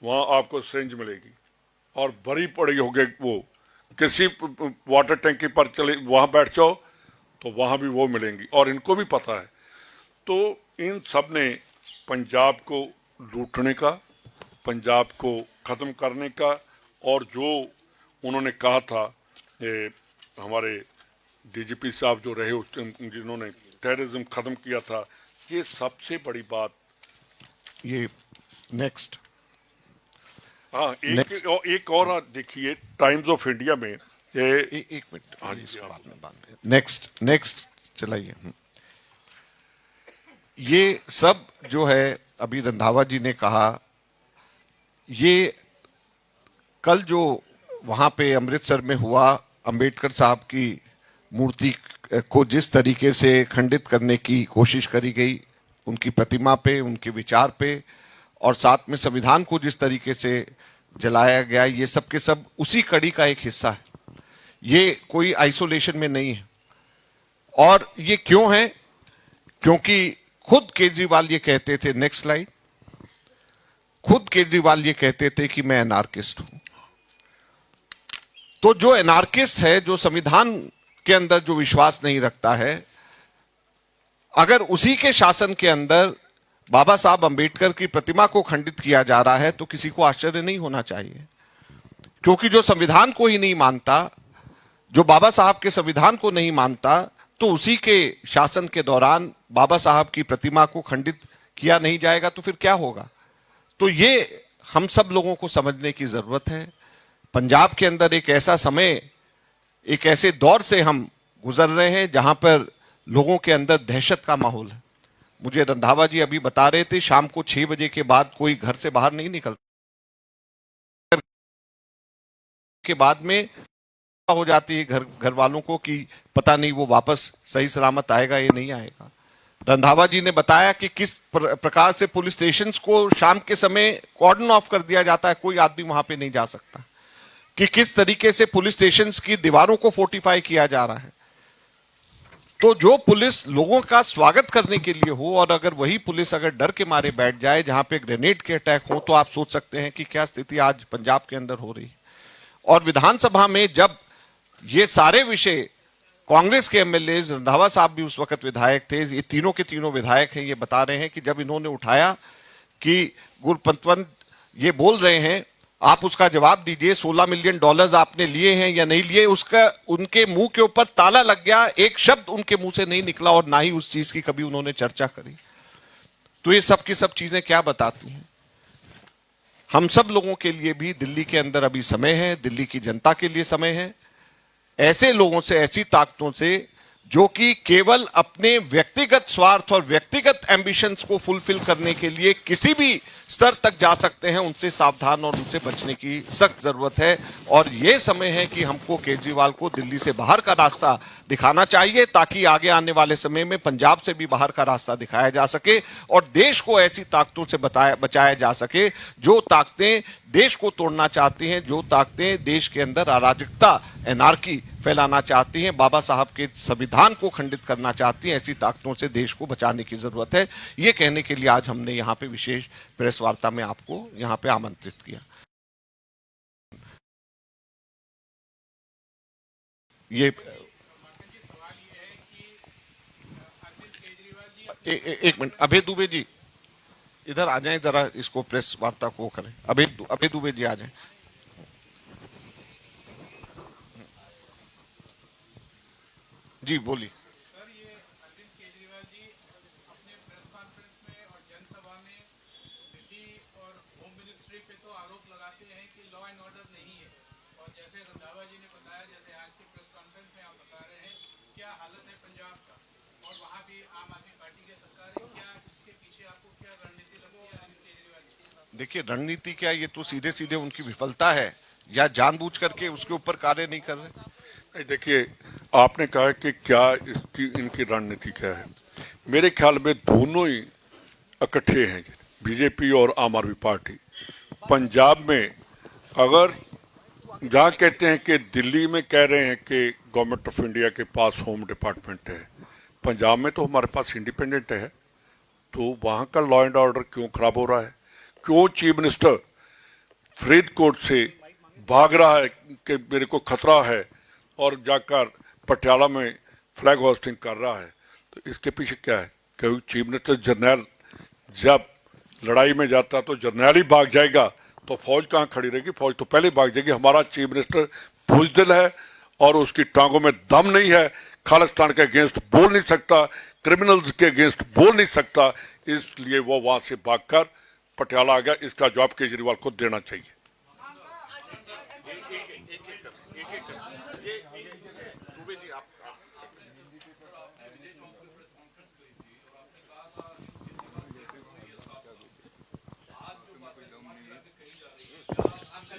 C: वहां आपको सिरिंज मिलेगी और भरी पड़ी होगी। वो किसी वाटर टैंकी पर चले, वहां बैठ जाओ तो वहां भी वो मिलेंगी, और इनको भी पता है। तो इन सब ने पंजाब को लूटने का, पंजाब को खत्म करने का, और जो उन्होंने कहा था, ये हमारे डीजीपी साहब जो रहे उस टाइम, जिन्होंने टेररिज्म खत्म किया था, ये सबसे बड़ी बात।
D: ये नेक्स्ट
C: हाँ, एक और देखिए, टाइम्स ऑफ इंडिया में ये
D: एक मिनट,
C: हाँ
D: इसको
C: जी,
D: बाद में बांध। नेक्स्ट चलाइए। ये सब जो है अभी रंधावा जी ने कहा, ये कल जो वहां पे अमृतसर में हुआ, अंबेडकर साहब की मूर्ति को जिस तरीके से खंडित करने की कोशिश करी गई, उनकी प्रतिमा पे, उनके विचार पे, और साथ में संविधान को जिस तरीके से जलाया गया, ये सब के सब उसी कड़ी का एक हिस्सा है। ये कोई आइसोलेशन में नहीं है। और ये क्यों है? क्योंकि खुद केजरीवाल ये कहते थे, नेक्स्ट स्लाइड, खुद केजरीवाल ये कहते थे कि मैं एनार्किस्ट हूं। तो जो एनार्किस्ट है, जो संविधान के अंदर जो विश्वास नहीं रखता है, अगर उसी के शासन के अंदर बाबा साहब अंबेडकर की प्रतिमा को खंडित किया जा रहा है, तो किसी को आश्चर्य नहीं होना चाहिए। क्योंकि जो संविधान को ही नहीं मानता, जो बाबा साहब के संविधान को नहीं मानता, तो उसी के शासन के दौरान बाबा साहब की प्रतिमा को खंडित किया नहीं जाएगा तो फिर क्या होगा? तो ये हम सब लोगों को समझने की जरूरत है। पंजाब के अंदर एक ऐसा समय, एक ऐसे दौर से हम गुजर रहे हैं जहां पर लोगों के अंदर दहशत का माहौल है। मुझे रंधावा जी अभी बता रहे थे, शाम को 6 बजे के बाद कोई घर से बाहर नहीं निकलता। के बाद में हो जाती है घर वालों को कि पता नहीं वो वापस सही सलामत आएगा या नहीं आएगा। रंधावा जी ने बताया कि किस प्रकार से पुलिस स्टेशंस को शाम के समय कॉर्डन ऑफ कर दिया जाता है, कोई आदमी वहां पे नहीं जा सकता, कि किस तरीके से पुलिस स्टेशंस की दीवारों को फोर्टिफाई किया जा रहा है। तो जो पुलिस लोगों का स्वागत करने के लिए हो, और अगर वही पुलिस अगर डर के मारे बैठ जाए जहां पे ग्रेनेड के अटैक हो, तो आप सोच सकते हैं कि क्या स्थिति आज पंजाब के अंदर हो रही है। और विधानसभा में जब ये सारे विषय, कांग्रेस के एमएलए, रंधावा साहब भी उस वक्त विधायक थे, ये तीनों के तीनों विधायक हैं, ये बता रहे हैं कि जब इन्होंने उठाया कि गुरपतवंत ये बोल रहे हैं, आप उसका जवाब दीजिए, $16 मिलियन आपने लिए हैं या नहीं लिए, उसका उनके मुंह के ऊपर ताला लग गया। एक शब्द उनके मुंह से नहीं निकला और ना ही उस चीज की कभी उन्होंने चर्चा करी। तो ये सब की सब चीजें क्या बताती हैं? हम सब लोगों के लिए भी दिल्ली के अंदर अभी समय है, दिल्ली की जनता के लिए समय है, ऐसे लोगों से, ऐसी ताकतों से जो कि केवल अपने व्यक्तिगत स्वार्थ और व्यक्तिगत एम्बिशंस को फुलफिल करने के लिए किसी भी स्तर तक जा सकते हैं, उनसे सावधान और उनसे बचने की सख्त जरूरत है। और ये समय है कि हमको केजरीवाल को दिल्ली से बाहर का रास्ता दिखाना चाहिए, ताकि आगे आने वाले समय में पंजाब से भी बाहर का रास्ता दिखाया जा सके और देश को ऐसी ताकतों से बचाया जा सके जो ताकतें देश को तोड़ना चाहती हैं, जो ताकतें देश के अंदर अराजकता, एनार्की फैलाना चाहती हैं, बाबा साहब के संविधान को खंडित करना चाहती हैं। ऐसी ताकतों से देश को बचाने की जरूरत है। ये कहने के लिए आज हमने यहाँ पे विशेष प्रेस वार्ता में आपको यहाँ पे आमंत्रित किया। ये एक मिनट, अभय दुबे जी इधर आ जाएं, जरा इसको प्रेस वार्ता को करें। अभय दुबे जी आ जाएं। जी बोलिए।
A: सर, ये अरविंद केजरीवाल जी अपने प्रेस कॉन्फ्रेंस में और जनसभा में दिल्ली और होम मिनिस्ट्री पे तो आरोप लगाते हैं कि लॉ एंड ऑर्डर नहीं है, और जैसे रंधावा जी ने बताया, जैसे आज की प्रेस कॉन्फ्रेंस में आप बता रहे हैं, क्या हालत है पंजाब का, और वहाँ भी आम आदमी पार्टी की सरकार है। क्या इसके पीछे आपको क्या रणनीति लगती है अरविंद केजरीवाल जी?
D: देखिए, रणनीति क्या, ये तो सीधे सीधे उनकी विफलता है या जानबूझ करके उसके ऊपर कार्य नहीं कर रहे।
C: देखिए, आपने कहा कि क्या इनकी रणनीति क्या है। मेरे ख्याल में दोनों ही इकट्ठे हैं, बीजेपी और आम आदमी पार्टी। पंजाब में अगर जहाँ कहते हैं कि दिल्ली में कह रहे हैं कि गवर्नमेंट ऑफ इंडिया के पास होम डिपार्टमेंट है, पंजाब में तो हमारे पास इंडिपेंडेंट है, तो वहाँ का लॉ एंड ऑर्डर क्यों खराब हो रहा है? क्यों चीफ मिनिस्टर फरीदकोट से भाग रहा है कि मेरे को खतरा है और जाकर पटियाला में फ्लैग होस्टिंग कर रहा है? तो इसके पीछे क्या है? क्योंकि चीफ मिनिस्टर जर्नल जब लड़ाई में जाता तो जर्नल ही भाग जाएगा तो फौज कहाँ खड़ी रहेगी? फौज तो पहले भाग जाएगी। हमारा चीफ मिनिस्टर बुजदिल है और उसकी टांगों में दम नहीं है, खालिस्तान के अगेंस्ट बोल नहीं सकता, क्रिमिनल्स के अगेंस्ट बोल नहीं सकता, इसलिए वो वहां से भागकर पटियाला आ गया। इसका जवाब केजरीवाल को देना चाहिए।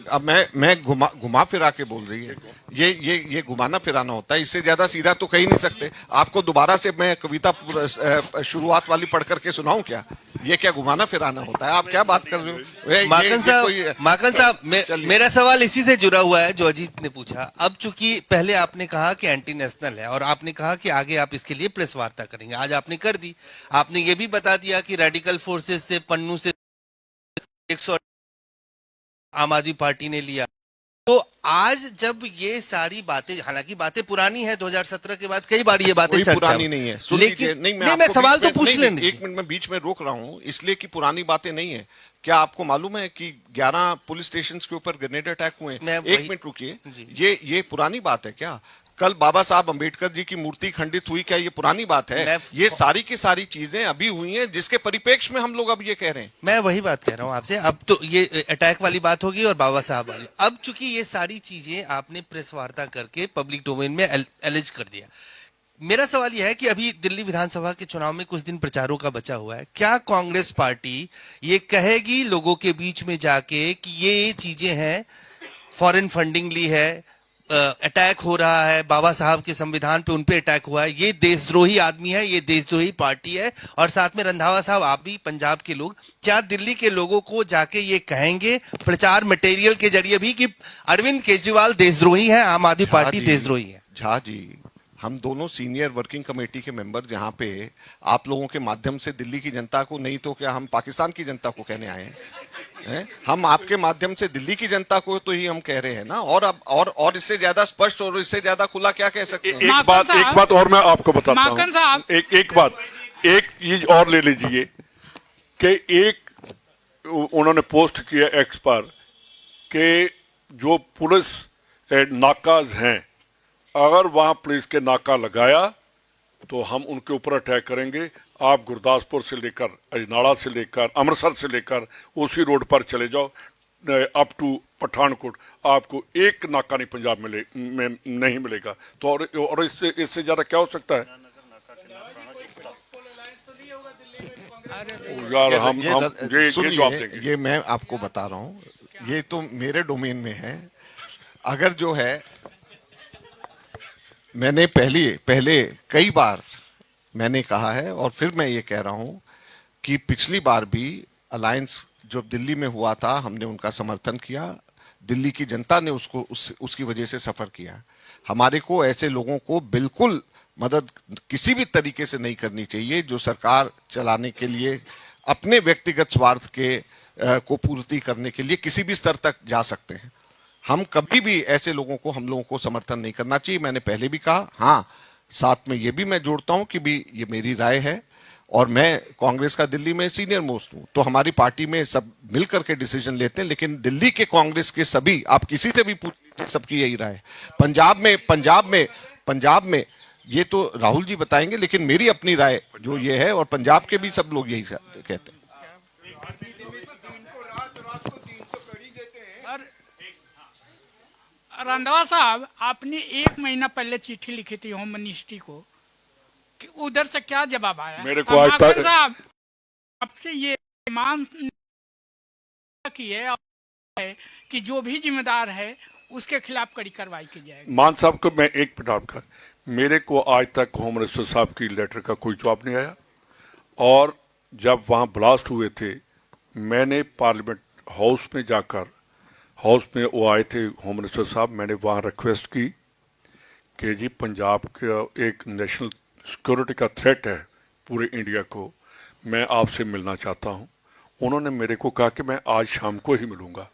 D: अब मैं घुमा फिरा के बोल रही है, ये घुमाना फिराना होता है, इससे ज्यादा सीधा तो कह ही नहीं सकते। आपको दोबारा से मैं कविता शुरुआत वाली पढ़ करके सुनाऊं क्या? ये क्या घुमाना फिराना होता है? आप क्या बात कर रहे हो?
E: माकन साहब, मेरा सवाल इसी से जुड़ा हुआ है जो अजीत ने पूछा। अब चूंकि पहले आपने कहा कि एंटी नेशनल है और आपने कहा कि आगे आप इसके लिए प्रेस वार्ता करेंगे, आज आपने कर दी। आपने ये भी बता दिया कि रेडिकल फोर्सेस से पन्नू से 100 आम आदमी पार्टी ने लिया। तो आज जब ये सारी बातें, हालांकि बातें पुरानी है, 2017 के बाद कई बार ये बातें
D: पुरानी नहीं है,
E: लेकिन मैं सवाल तो पूछ लेने,
D: एक मिनट में बीच में रोक रहा हूं इसलिए कि पुरानी बातें नहीं है। क्या आपको मालूम है कि 11 पुलिस स्टेशन के ऊपर ग्रेनेड अटैक हुए? एक मिनट रुकिए, ये पुरानी बात है क्या? कल बाबा साहब अंबेडकर जी की मूर्ति खंडित हुई, क्या ये पुरानी बात है? ये सारी की सारी चीजें अभी हुई हैं जिसके परिप्रेक्ष्य में हम लोग अब ये कह रहे हैं। मैं
E: वही बात कह रहा हूं आपसे। अब तो ये अटैक वाली बात होगी और बाबा साहब वाली। अब चूंकि ये सारी चीजें आपने प्रेस वार्ता करके पब्लिक डोमेन में एलिज कर दिया, मेरा सवाल यह है कि अभी दिल्ली विधानसभा के चुनाव में कुछ दिन प्रचारों का बचा हुआ है। क्या कांग्रेस पार्टी ये कहेगी लोगों के बीच में जाके कि ये चीजें हैं, फॉरेन फंडिंग ली है, अटैक हो रहा है, बाबा साहब के संविधान पे उनपे अटैक हुआ है, ये देशद्रोही आदमी है, ये देशद्रोही पार्टी है, और साथ में रंधावा साहब, आप भी पंजाब के लोग, क्या दिल्ली के लोगों को जाके ये कहेंगे प्रचार मटेरियल के जरिए भी कि अरविंद केजरीवाल देशद्रोही है, आम आदमी पार्टी देशद्रोही है?
D: झा जी, हम दोनों सीनियर वर्किंग कमेटी के मेंबर जहां पे आप लोगों के माध्यम से दिल्ली की जनता को, नहीं तो क्या हम पाकिस्तान की जनता को कहने आए हैं? हम आपके माध्यम से दिल्ली की जनता को तो ही हम कह रहे हैं ना। और अब और इससे ज्यादा स्पष्ट और इससे ज्यादा खुला क्या कह सकते हैं?
C: एक बात और मैं आपको बताता हूं। एक चीज और ले लीजिए कि एक उन्होंने पोस्ट किया एक्स पर कि जो पुलिस नाकाज हैं, अगर वहां पुलिस के नाका लगाया तो हम उनके ऊपर अटैक करेंगे। आप गुरदासपुर से लेकर अजनाड़ा से लेकर अमृतसर से लेकर उसी रोड पर चले जाओ अप टू पठानकोट, आपको एक नाका नहीं पंजाब में नहीं मिलेगा। तो और इससे ज्यादा क्या हो सकता है? यार हम ये जवाब देंगे।
D: ये मैं आपको बता रहा हूँ, ये तो मेरे डोमेन में है। अगर जो है, मैंने पहले कई बार मैंने कहा है और फिर मैं ये कह रहा हूं कि पिछली बार भी अलायंस जो दिल्ली में हुआ था, हमने उनका समर्थन किया, दिल्ली की जनता ने उसकी वजह से सफर किया। हमारे को ऐसे लोगों को बिल्कुल मदद किसी भी तरीके से नहीं करनी चाहिए जो सरकार चलाने के लिए अपने व्यक्तिगत स्वार्थ के को पूर्ति करने के लिए किसी भी स्तर तक जा सकते हैं। हम कभी भी ऐसे लोगों को, हम लोगों को समर्थन नहीं करना चाहिए। मैंने पहले भी कहा। हाँ, साथ में ये भी मैं जोड़ता हूं कि भी ये मेरी राय है और मैं कांग्रेस का दिल्ली में सीनियर मोस्ट हूं, तो हमारी पार्टी में सब मिलकर के डिसीजन लेते हैं। लेकिन दिल्ली के कांग्रेस के सभी, आप किसी से भी पूछ लीजिए, सबकी यही राय है। पंजाब में ये तो राहुल जी बताएंगे, लेकिन मेरी अपनी राय जो ये है, और पंजाब के भी सब लोग यही कहते हैं।
F: रंधावा साहब, आपने 1 महीना पहले चिट्ठी लिखी थी होम मिनिस्ट्री को, कि उधर से क्या जवाब आया?
C: मेरे को आज तक
F: साहब आपसे ये मांग की है कि जो भी जिम्मेदार है उसके खिलाफ कड़ी कार्रवाई की जाएगी।
C: मान साहब को मैं एक मिनट आपका, मेरे को आज तक होम मिनिस्टर साहब की लेटर का कोई जवाब नहीं आया। और जब वहाँ ब्लास्ट हुए थे, मैंने पार्लियामेंट हाउस में जाकर, हाउस में वो आए थे होम मिनिस्टर साहब, मैंने वहाँ रिक्वेस्ट की कि जी पंजाब का एक नेशनल सिक्योरिटी का थ्रेट है पूरे इंडिया को, मैं आपसे मिलना चाहता हूँ। उन्होंने मेरे को कहा कि मैं आज शाम को ही मिलूँगा,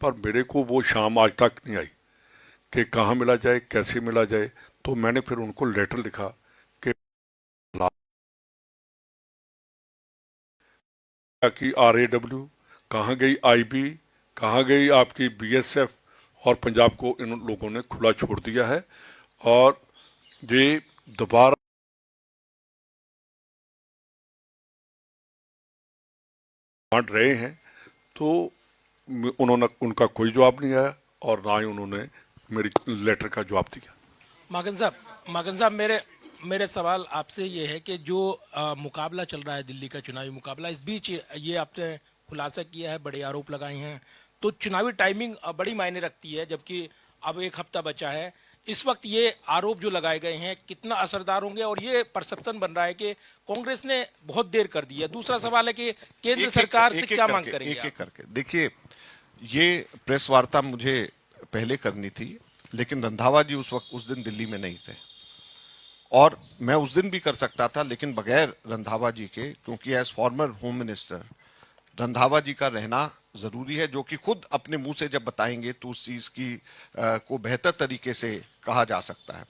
C: पर मेरे को वो शाम आज तक नहीं आई कि कहाँ मिला जाए, कैसे मिला जाए। तो मैंने फिर उनको लेटर लिखा कि RAW कहाँ गई, IB कहाँ गई, आपकी BSF, और पंजाब को इन लोगों ने खुला छोड़ दिया है और ये दोबारा बांट रहे हैं। तो उन्होंने, उनका कोई जवाब नहीं आया और ना ही उन्होंने मेरी लेटर का जवाब दिया।
G: मागन साहब मेरे सवाल आपसे ये है कि जो मुकाबला चल रहा है दिल्ली का चुनावी मुकाबला, इस बीच ये आपने खुलासा किया है, बड़े आरोप लगाए हैं, तो चुनावी टाइमिंग बड़ी मायने रखती है, जबकि अब एक हफ्ता बचा है। इस वक्त ये आरोप जो लगाए गए हैं कितना असरदार होंगे, और ये परसेप्शन बन रहा है कि कांग्रेस ने बहुत देर कर दी है। दूसरा सवाल है कि केंद्र सरकार से क्या मांग करेंगे?
D: एक एक करके देखिए, ये प्रेस वार्ता मुझे पहले करनी थी, लेकिन रंधावा जी उस दिन दिल्ली में नहीं थे, और मैं उस दिन भी कर सकता था, लेकिन बगैर रंधावा जी के, क्योंकि as former home minister Randhawa ji का रहना जरूरी है, जो कि खुद अपने मुंह से जब बताएंगे तो उस चीज की को बेहतर तरीके से कहा जा सकता है।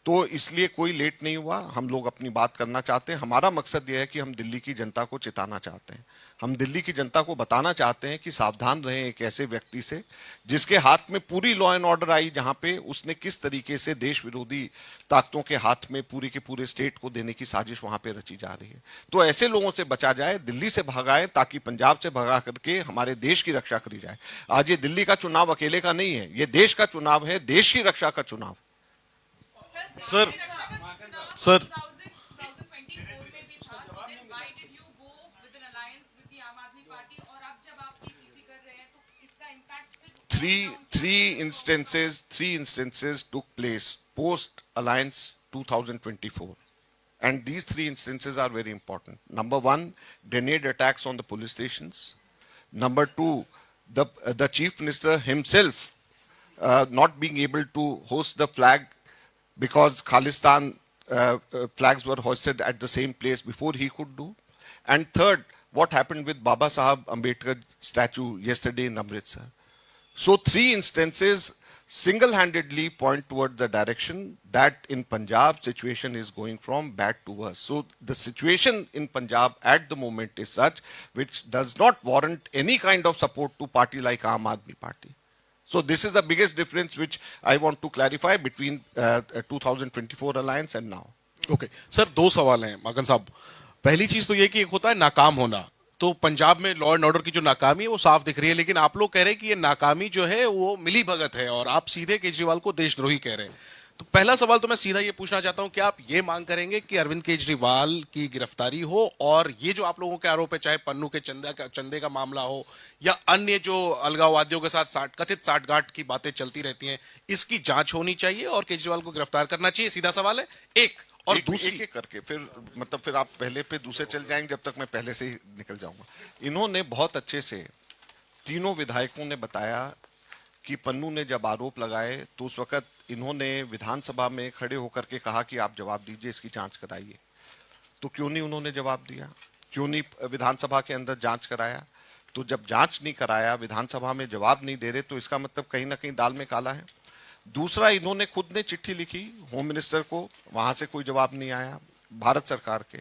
D: तो इसलिए कोई लेट नहीं हुआ, हम लोग अपनी बात करना चाहते हैं। हमारा मकसद यह है कि हम दिल्ली की जनता को चेताना चाहते हैं, हम दिल्ली की जनता को बताना चाहते हैं कि सावधान रहें एक ऐसे व्यक्ति से जिसके हाथ में पूरी लॉ एंड ऑर्डर आई, जहां पे उसने किस तरीके से देश विरोधी ताकतों के हाथ में पूरे के पूरे स्टेट को देने की साजिश वहां पे रची जा रही है। तो ऐसे लोगों से बचा जाए, दिल्ली से भगाएं, ताकि पंजाब से भगा करके हमारे देश की रक्षा करी जाए। आज ये दिल्ली का चुनाव अकेले का नहीं है, ये देश का चुनाव है, देश की रक्षा का चुनाव।
H: सर
I: 2024 में भी था, तो then why did you go with an alliance with the आम आदमी पार्टी, और अब जब आप किसी कर रहे हैं तो इसका impact
D: three instances took place post alliance 2024, and these three instances are very important. Number one, grenade attacks on the police stations. Number two, the chief minister himself not being able to host the flag because Khalistan flags were hoisted at the same place before he could do. And third, what happened with Baba Sahab Ambedkar statue yesterday in Amritsar. So three instances single-handedly point toward the direction that in Punjab situation is going from bad to worse. So the situation in Punjab at the moment is such which does not warrant any kind of support to party like Aam Aadmi Party. So this is the biggest difference which I want to clarify between 2024 alliance and now.
H: Okay sir, दो सवाल हैं मागन साहब। पहली चीज तो ये कि एक होता है नाकाम होना, तो पंजाब में लॉ एंड ऑर्डर की जो नाकामी है वो साफ दिख रही है, लेकिन आप लोग कह रहे हैं कि ये नाकामी जो है वो मिली भगत है और आप सीधे केजरीवाल को देशद्रोही कह रहे हैं। तो पहला सवाल तो मैं सीधा ये पूछना चाहता हूं कि आप ये मांग करेंगे कि अरविंद केजरीवाल की गिरफ्तारी हो, और ये जो आप लोगों के आरोप है, चाहे पन्नू के चंदे का मामला हो या अन्य जो अलगाववादियों के साथ कथित साठगांठ की बातें चलती रहती हैं, इसकी जांच होनी चाहिए और केजरीवाल को गिरफ्तार करना चाहिए? सीधा सवाल है एक। और दूसरी
D: एक करके फिर आप पहले पे दूसरे चल जाएंगे, जब तक मैं पहले से ही निकल जाऊंगा। इन्होंने बहुत अच्छे से तीनों विधायकों ने बताया कि पन्नू ने जब आरोप लगाए तो उस वक्त इन्होंने विधानसभा में खड़े होकर के कहा कि आप जवाब दीजिए, इसकी जांच कराइए। तो क्यों नहीं उन्होंने जवाब दिया, क्यों नहीं विधानसभा के अंदर जांच कराया? तो जब जांच नहीं कराया, विधानसभा में जवाब नहीं दे रहे, तो इसका मतलब कहीं ना कहीं दाल में काला है। दूसरा, इन्होंने खुद ने चिट्ठी लिखी होम मिनिस्टर को, वहां से कोई जवाब नहीं आया भारत सरकार के।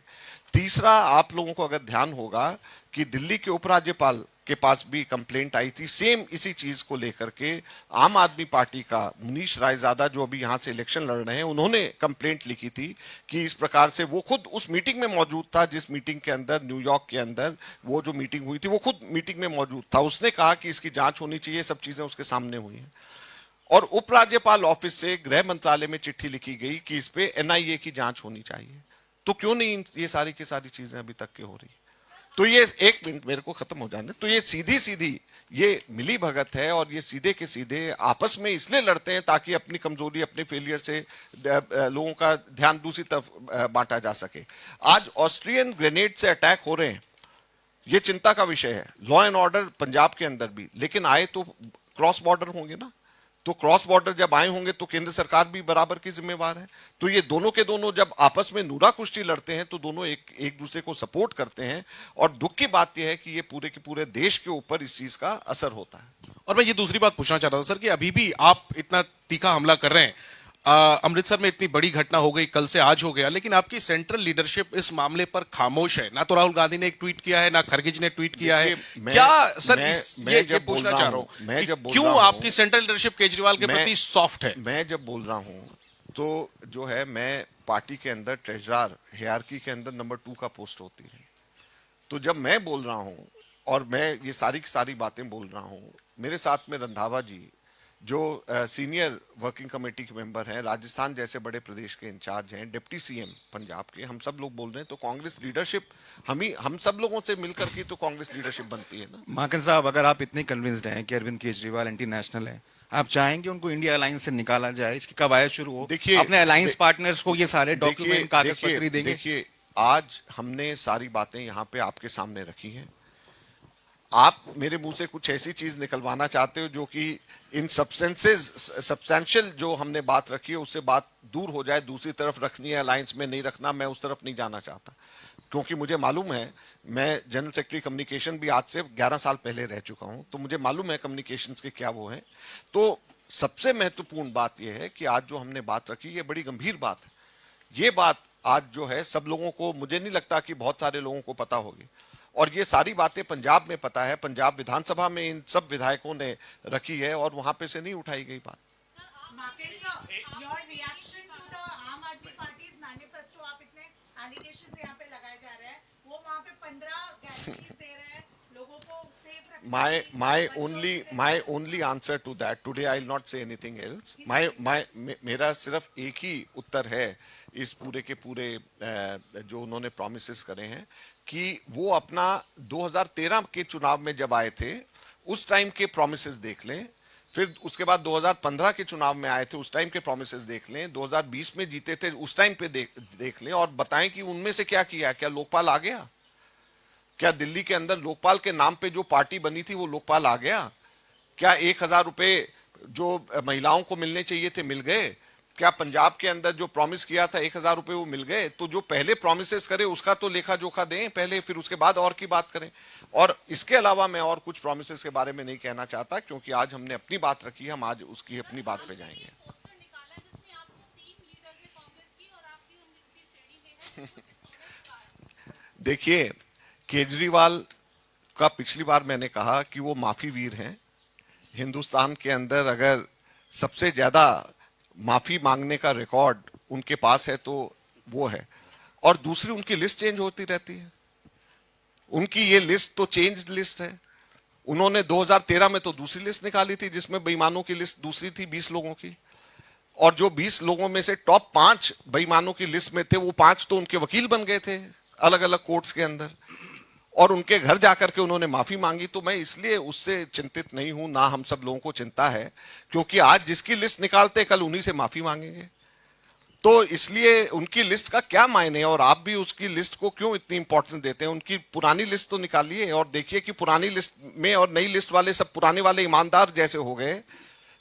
D: तीसरा, आप लोगों को अगर ध्यान होगा कि दिल्ली के उपराज्यपाल के पास भी कंप्लेंट आई थी सेम इसी चीज को लेकर के। आम आदमी पार्टी का मुनीश रायजादा जो अभी यहां से इलेक्शन लड़ रहे हैं, उन्होंने कंप्लेंट लिखी थी कि इस प्रकार से, वो खुद उस मीटिंग में मौजूद था जिस मीटिंग के अंदर न्यूयॉर्क के अंदर वो जो मीटिंग हुई थी, वो खुद मीटिंग में मौजूद था। उसने कहा कि इसकी जांच होनी चाहिए, सब चीजें उसके सामने हुई हैं। और उपराज्यपाल ऑफिस से गृह मंत्रालय में चिट्ठी लिखी गई कि इस पे एनआईए की जांच होनी चाहिए। तो क्यों नहीं ये सारी की सारी चीजें अभी तक की हो रही? तो ये, एक मिनट मेरे को खत्म हो जाने, तो ये सीधी सीधी ये मिली भगत है, और ये सीधे के सीधे आपस में इसलिए लड़ते हैं ताकि अपनी कमजोरी, अपने फेलियर से लोगों का ध्यान दूसरी तरफ बांटा जा सके। आज ऑस्ट्रियन ग्रेनेड से अटैक हो रहे हैं, ये चिंता का विषय है। लॉ एंड ऑर्डर पंजाब के अंदर भी, लेकिन आए तो क्रॉस बॉर्डर होंगे ना, तो क्रॉस बॉर्डर जब आए होंगे तो केंद्र सरकार भी बराबर की जिम्मेवार है। तो ये दोनों के दोनों जब आपस में नूरा कुश्ती लड़ते हैं तो दोनों एक दूसरे को सपोर्ट करते हैं, और दुख की बात यह है कि ये पूरे के पूरे देश के ऊपर इस चीज का असर होता है।
H: और मैं ये दूसरी बात पूछना चाह रहा था सर कि अभी भी आप इतना तीखा हमला कर रहे हैं, अमृतसर में इतनी बड़ी घटना हो गई, कल से आज हो गया, लेकिन आपकी सेंट्रल लीडरशिप इस मामले पर खामोश है। ना तो राहुल गांधी ने एक ट्वीट किया है, ना खरगे जी ने ट्वीट किया है। क्या सर ये पूछना चाह रहा हूं क्यों आपकी सेंट्रल लीडरशिप केजरीवाल के प्रति सॉफ्ट है?
D: मैं जब बोल रहा हूं तो जो है, मैं पार्टी के अंदर ट्रेजरर हियरार्की के अंदर नंबर 2 का पोस्ट होती है। तो जब मैं बोल रहा हूं और मैं ये सारी की सारी बातें बोल रहा हूं, मेरे साथ में रंधावा जी जो सीनियर वर्किंग कमेटी के मेंबर हैं, राजस्थान जैसे बड़े प्रदेश के इंचार्ज हैं, डिप्टी सीएम पंजाब के, हम सब लोग बोल रहे हैं। तो कांग्रेस लीडरशिप हम सब लोगों से मिलकर की तो कांग्रेस लीडरशिप बनती है ना।
J: माकन साहब, अगर आप इतने कन्विंस्ड हैं कि अरविंद केजरीवाल एंटी नेशनल है, आप चाहेंगे उनको इंडिया अलायंस से निकाला जाए? इसकी कवायद शुरू हो,
D: देखिए
J: अपने अलायंस पार्टनर्स को ये सारे डॉक्यूमेंट कागज पत्र देंगे।
D: देखिए, आज हमने सारी बातें यहाँ पे आपके सामने रखी हैं। आप मेरे मुंह से कुछ ऐसी चीज निकलवाना चाहते हो जो कि इन सब्सटेंशियल जो हमने बात रखी है उससे बात दूर हो जाए, दूसरी तरफ रखनी है, अलायंस में नहीं रखना, मैं उस तरफ नहीं जाना चाहता। क्योंकि मुझे मालूम है, मैं जनरल सेक्रेटरी कम्युनिकेशन भी आज से 11 साल पहले रह चुका हूं, तो मुझे मालूम है कम्युनिकेशंस के क्या वो है। तो सबसे महत्वपूर्ण बात यह है कि आज जो हमने बात रखी ये बड़ी गंभीर बात है। ये बात आज जो है सब लोगों को, मुझे नहीं लगता कि बहुत सारे लोगों को पता होगी, और ये सारी बातें पंजाब में पता है। पंजाब विधानसभा में इन सब विधायकों ने रखी है और वहां पे से नहीं उठाई गई बात। My only answer to that today, I'll not say anything else. मेरा सिर्फ एक ही उत्तर है इस पूरे के पूरे जो उन्होंने प्रॉमिसेस करे हैं कि वो अपना 2013 के चुनाव में जब आए थे उस टाइम के प्रॉमिसेस देख लें, फिर उसके बाद 2015 के चुनाव में आए थे उस टाइम के प्रॉमिसेस देख लें, 2020 में जीते थे उस टाइम पे देख लें, और बताएं कि उनमें से क्या किया। क्या लोकपाल आ गया? क्या दिल्ली के अंदर लोकपाल के नाम पे जो पार्टी बनी थी वो लोकपाल आ गया? क्या 1000 रुपए जो महिलाओं को मिलने चाहिए थे मिल गए? क्या पंजाब के अंदर जो प्रॉमिस किया था 1000 रुपए वो मिल गए? तो जो पहले प्रॉमिसेस करे उसका तो लेखा जोखा दें पहले, फिर उसके बाद और की बात करें। और इसके अलावा मैं और कुछ प्रॉमिसेस के बारे में नहीं कहना चाहता, क्योंकि आज हमने अपनी बात रखी है, हम आज उसकी अपनी बात पे जाएंगे। देखिए, केजरीवाल का पिछली बार मैंने कहा कि वो माफी वीर हैं। हिंदुस्तान के अंदर अगर सबसे ज्यादा माफी मांगने का रिकॉर्ड उनके पास है तो वो है। और दूसरी, उनकी लिस्ट चेंज होती रहती है। उनकी ये लिस्ट तो चेंज लिस्ट है। उन्होंने 2013 में तो दूसरी लिस्ट निकाली थी जिसमें बेईमानों की लिस्ट दूसरी थी 20 लोगों की, और जो 20 लोगों में से टॉप 5 बेईमानों की लिस्ट में थे वो 5 तो उनके वकील बन गए थे अलग अलग कोर्ट्स के अंदर, और उनके घर जाकर के उन्होंने माफी मांगी। तो मैं इसलिए उससे चिंतित नहीं हूं, ना हम सब लोगों को चिंता है, क्योंकि आज जिसकी लिस्ट निकालते कल उन्हीं से माफी मांगेंगे। तो इसलिए उनकी लिस्ट का क्या मायने है, और आप भी उसकी लिस्ट को क्यों इतनी इंपॉर्टेंस देते हैं? उनकी पुरानी लिस्ट तो निकालिए और देखिए कि पुरानी लिस्ट में और नई लिस्ट वाले सब पुराने वाले ईमानदार जैसे हो गए,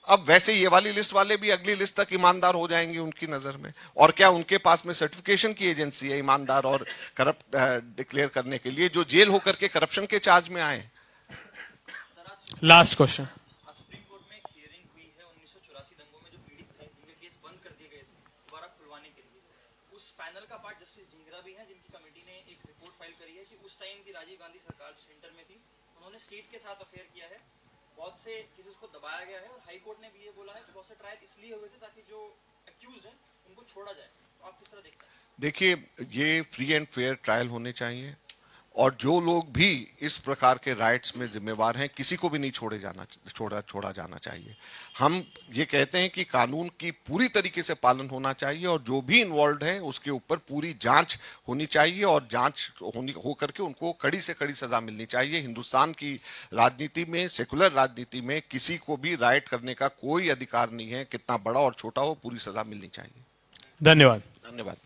D: अब वैसे ये वाली लिस्ट वाले भी अगली लिस्ट तक ईमानदार हो जाएंगे उनकी नजर में। और क्या उनके पास में सर्टिफिकेशन की एजेंसी है ईमानदार और करप्ट डिक्लेयर करने के लिए, जो जेल होकर के करप्शन के चार्ज में आए?
A: Last question.
K: सुप्रीम कोर्ट में एक हियरिंग हुई है 1984 दंगों में जो पीड़ित थे, जिनके केस बंद कर दिए गए थे दोबारा खुलवाने के लिए। उस पैनल का पार्ट जस्टिस ढींगरा भी है, जिनकी कमेटी ने एक रिपोर्ट फाइल करी है कि उस टाइम की राजीव गांधी सरकार सेंटर में थी, उन्होंने स्टेट के साथ अफेयर किया है, बहुत से केसेस को दबाया गया है, और हाई कोर्ट ने भी ये बोला है कि बहुत से ट्रायल इसलिए हुए थे ताकि जो एक्यूज्ड हैं उनको छोड़ा जाए। तो आप किस तरह देखते हैं?
D: देखिए, ये फ्री एंड फेयर ट्रायल होने चाहिए, और जो लोग भी इस प्रकार के राइट्स में जिम्मेवार हैं किसी को भी नहीं छोड़ा जाना चाहिए। हम ये कहते हैं कि कानून की पूरी तरीके से पालन होना चाहिए, और जो भी इन्वॉल्व है उसके ऊपर पूरी जांच होनी चाहिए, और जांच हो करके उनको कड़ी से कड़ी सजा मिलनी चाहिए। हिंदुस्तान की राजनीति में, सेकुलर राजनीति में किसी को भी राइट करने का कोई अधिकार नहीं है, कितना बड़ा और छोटा हो, पूरी सजा मिलनी चाहिए।
A: धन्यवाद।
D: धन्यवाद।